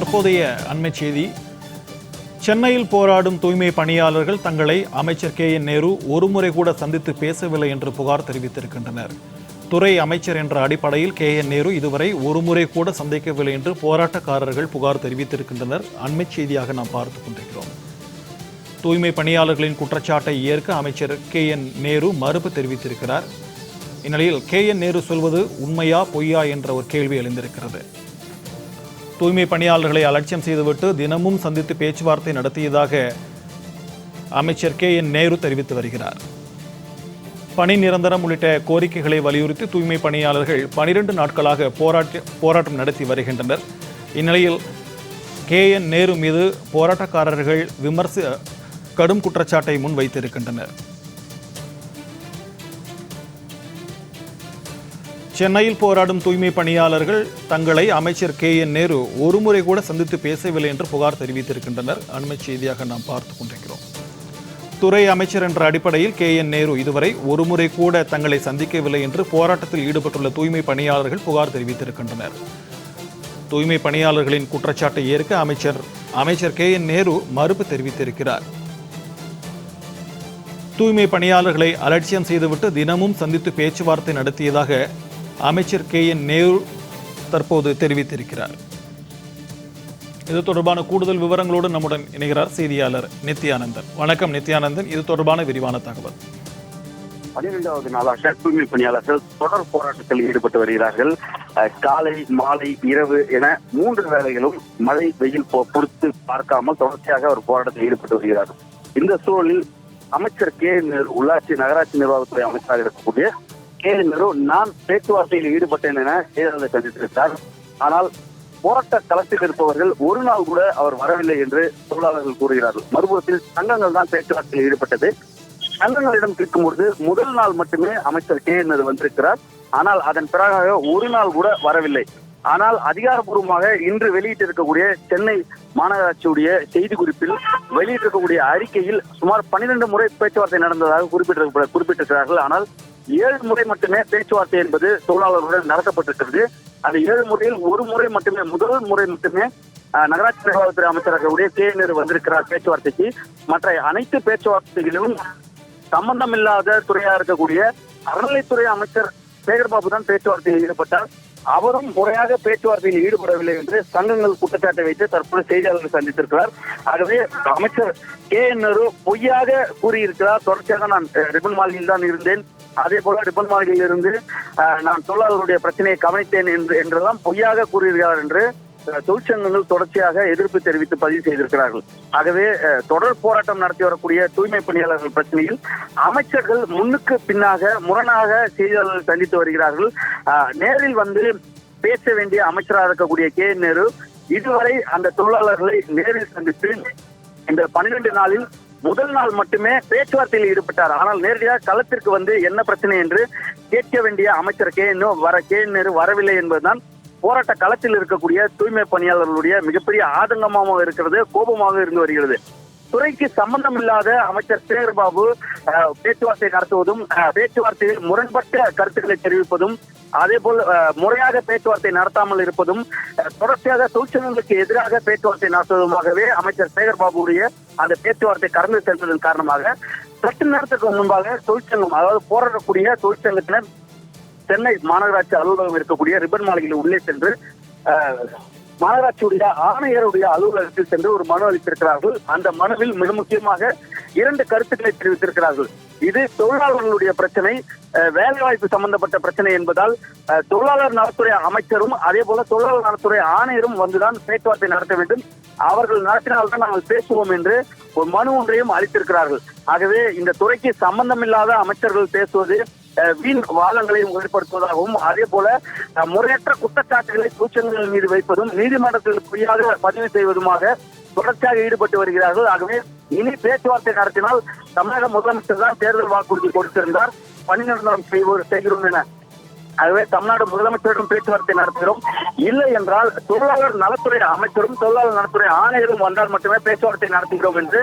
தற்போதைய அண்மை செய்தி. சென்னையில் போராடும் தூய்மை பணியாளர்கள் தங்களை அமைச்சர் KN நேரு ஒருமுறை கூட சந்தித்து பேசவில்லை என்று புகார் தெரிவித்திருக்கின்றனர். துறை அமைச்சர் என்ற அடிப்படையில் KN நேரு இதுவரை ஒருமுறை கூட சந்திக்கவில்லை என்று போராட்டக்காரர்கள் புகார் தெரிவித்திருக்கின்றனர். அண்மை செய்தியாக நாம் பார்த்துக் கொண்டிருக்கிறோம். தூய்மை பணியாளர்களின் குற்றச்சாட்டை ஏற்க அமைச்சர் KN நேரு மறுப்பு தெரிவித்திருக்கிறார். இந்நிலையில் KN நேரு சொல்வது உண்மையா பொய்யா என்ற ஒரு கேள்வி எழுந்திருக்கிறது. தூய்மை பணியாளர்களை அலட்சியம் செய்துவிட்டு தினமும் சந்தித்து பேச்சுவார்த்தை நடத்தியதாக அமைச்சர் KN நேரு தெரிவித்து வருகிறார். பணி நிரந்தரம் உள்ளிட்ட கோரிக்கைகளை வலியுறுத்தி தூய்மை பணியாளர்கள் 12 நாட்களாக போராட்டம் நடத்தி வருகின்றனர். இந்நிலையில் KN நேரு மீது போராட்டக்காரர்கள் கடும் குற்றச்சாட்டை முன்வைத்திருக்கின்றனர். சென்னையில் போராடும் தூய்மை பணியாளர்கள் தங்களை அமைச்சர் KN நேரு ஒருமுறை கூட சந்தித்து பேசவில்லை என்று புகார் தெரிவித்திருக்கின்றனர். அண்மை செய்தியாக நாம் பார்த்துக் கொண்டிருக்கிறோம். துறை அமைச்சர் என்ற அடிப்படையில் KN நேரு இதுவரை ஒருமுறை கூட தங்களை சந்திக்கவில்லை என்று போராட்டத்தில் ஈடுபட்டுள்ள தூய்மை பணியாளர்கள் புகார் தெரிவித்திருக்கின்றனர். தூய்மை பணியாளர்களின் குற்றச்சாட்டை ஏற்க அமைச்சர் KN நேரு மறுப்பு தெரிவித்திருக்கிறார். தூய்மை பணியாளர்களை அலட்சியம் செய்துவிட்டு தினமும் சந்தித்து பேச்சுவார்த்தை நடத்தியதாக அமைச்சர் KN நேரு தற்போது தெரிவித்திருக்கிறார். இது தொடர்பான கூடுதல் விவரங்களோடு நம்முடன் இணைகிறார் செய்தியாளர் நித்யானந்தன். வணக்கம் நித்யானந்தன், இது தொடர்பான விரிவான தகவல். 12வது நாளாக தூய்மை பணியாளர்கள் தொடர் போராட்டத்தில் ஈடுபட்டு வருகிறார்கள். காலை, மாலை, இரவு என 3 வேளைகளும் மழை, வெயில் பொறுத்து பார்க்காமல் தொடர்ச்சியாக ஒரு போராட்டத்தில் ஈடுபட்டு வருகிறார்கள். இந்த சூழலில் அமைச்சர் KN நேரு உள்ளாட்சி நகராட்சி நிர்வாகத்துறை அமைச்சராக இருக்கக்கூடிய KN நேரு நான் பேச்சுவார்த்தையில் ஈடுபட்டேன் என செய்தியாளர்களை சந்தித்திருக்கிறார். ஆனால் போராட்ட களத்தில் இருப்பவர்கள் ஒரு நாள் கூட அவர் வரவில்லை என்று தொழிலாளர்கள் கூறுகிறார்கள். மறுபுறத்தில் சங்கங்கள் தான் பேச்சுவார்த்தையில் ஈடுபட்டது. சங்கங்களிடம் கேட்கும்போது முதல் நாள் மட்டுமே அமைச்சர் KN நேரு வந்திருக்கிறார். ஆனால் அதன் பிறகு ஒரு நாள் கூட வரவில்லை. ஆனால் அதிகாரப்பூர்வமாக இன்று வெளியிட்டிருக்கக்கூடிய சென்னை மாநகராட்சியுடைய செய்தி குறிப்பில் வெளியிட்டிருக்கக்கூடிய அறிக்கையில் சுமார் 12 முறை பேச்சுவார்த்தை நடந்ததாக குறிப்பிட்டிருக்கிறார்கள். ஆனால் 7 முறை மட்டுமே பேச்சுவார்த்தை என்பது தொழிலாளர்களுடன் நடத்தப்பட்டிருக்கிறது. அந்த 7 முறையில் ஒரு முறை மட்டுமே, முதல் முறை மட்டுமே நகராட்சி நிர்வாகத்துறை அமைச்சராக KN நேரு வந்திருக்கிறார் பேச்சுவார்த்தைக்கு. மற்ற அனைத்து பேச்சுவார்த்தைகளிலும் சம்பந்தமில்லாத துறையாக இருக்கக்கூடிய அறநிலைத்துறை அமைச்சர் சேகர்பாபு தான் பேச்சுவார்த்தையில் ஈடுபட்டார். அவரும் முறையாக பேச்சுவார்த்தையில் ஈடுபடவில்லை என்று சங்கங்கள் குற்றச்சாட்டை வைத்து தற்போது செய்தியாளர்கள் சந்தித்திருக்கிறார். ஆகவே அமைச்சர் KN நேரு பொய்யாக கூறியிருக்கிறார். தொடர்ச்சியாக நான் ரிப்பன் மாளிகையில் தான் இருந்தேன், அதே போல ரிப்பன் மாளிகையில் இருந்து நான் தொழிலாளர்களுடைய பிரச்சனையை கவனித்தேன் என்றெல்லாம் பொய்யாக கூறியிருக்கிறார் என்று தொழிற்சங்கங்கள் தொடர்ச்சியாக எதிர்ப்பு தெரிவித்து பதிவு செய்திருக்கிறார்கள். ஆகவே தொடர் போராட்டம் நடத்தி வரக்கூடிய தூய்மை பணியாளர்கள் பிரச்சனையில் அமைச்சர்கள் முன்னுக்கு பின்னாக முரணாக செய்தியாளர்கள் சந்தித்து வருகிறார்கள். நேரில் வந்து பேச வேண்டிய அமைச்சராக இருக்கக்கூடிய KN நேரு இதுவரை அந்த தொழிலாளர்களை நேரில் சந்தித்து இந்த 12 நாளில் முதல் நாள் மட்டுமே பேச்சுவார்த்தையில் ஈடுபட்டார். ஆனால் நேரடியாக களத்திற்கு வந்து என்ன பிரச்சனை என்று கேட்க வேண்டிய அமைச்சர் KN நேரு வரவில்லை என்பதுதான் போராட்ட களத்தில் இருக்கக்கூடிய தூய்மை பணியாளர்களுடைய மிகப்பெரிய ஆதங்கமாக இருக்கிறது, கோபமாக இருந்து வருகிறது. துறைக்கு சம்பந்தம் இல்லாத அமைச்சர் சேகர்பாபு பேச்சுவார்த்தை நடத்துவதும், பேச்சுவார்த்தையில் முரண்பட்ட கருத்துக்களை தெரிவிப்பதும், அதே போல் முறையாக பேச்சுவார்த்தை நடத்தாமல் இருப்பதும், தொடர்ச்சியாக தொழிற்சங்கங்களுக்கு எதிராக பேச்சுவார்த்தை நடத்துவதுமாகவே அமைச்சர் சேகர்பாபுடைய அந்த பேச்சுவார்த்தை கடந்து சென்றதன் காரணமாக சற்று நேரத்துக்கு முன்பாக தொழிற்சங்கம், அதாவது போராடக்கூடிய தொழிற்சங்கத்தினர் சென்னை மாநகராட்சி அலுவலகம் இருக்கக்கூடிய ரிப்பன் மாளிகையில் உள்ளே சென்று மாநகராட்சியுடைய ஆணையருடைய அலுவலகத்தில் சென்று ஒரு மனு அளித்திருக்கிறார்கள். அந்த மனுவில் மிக முக்கியமாக 2 கருத்துக்களை தெரிவித்திருக்கிறார்கள். இது தொழிலாளர்களுடைய பிரச்சனை, வேலைவாய்ப்பு சம்பந்தப்பட்ட பிரச்சனை என்பதால் தொழிலாளர் நலத்துறை அமைச்சரும் அதே போல தொழிலாளர் நலத்துறை ஆணையரும் வந்துதான் பேச்சுவார்த்தை நடத்த வேண்டும், அவர்கள் நடத்தினால்தான் நாங்கள் பேசுவோம் என்று ஒரு மனு ஒன்றையும் அளித்திருக்கிறார்கள். ஆகவே இந்த துறைக்கு சம்பந்தமில்லாத அமைச்சர்கள் பேசுவது வீண் வாதங்களையும் ஏற்படுத்துவதாகவும், அதே போல முறையற்ற குற்றச்சாட்டுகளை தொழிற்சங்கங்கள் மீது வைப்பதும், நீதிமன்றத்தில் பொய்யாக பதிவு செய்வதுமாக தொடர்ச்சியாக ஈடுபட்டு வருகிறார்கள். ஆகவே இனி பேச்சுவார்த்தை நடத்தினால் தமிழக முதலமைச்சர் தான் தேர்தல் வாக்குறுதி கொடுத்திருந்தார், பணி நிரந்தரம் செய்கிறோம் என. ஆகவே தமிழ்நாடு முதலமைச்சரிடம் பேச்சுவார்த்தை நடத்துகிறோம், இல்லை என்றால் தொழிலாளர் நலத்துறை அமைச்சரும் தொழிலாளர் நலத்துறை ஆணையரும் வந்தால் மட்டுமே பேச்சுவார்த்தை நடத்துகிறோம் என்று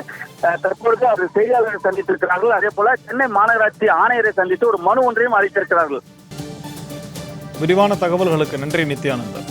தற்பொழுது அவர் செய்தியாளர்களை சந்தித்திருக்கிறார்கள். அதே போல சென்னை மாநகராட்சி ஆணையரை சந்தித்து ஒரு மனு ஒன்றையும் அளித்திருக்கிறார்கள். விரிவான தகவல்களுக்கு நன்றி நித்யானந்தன்.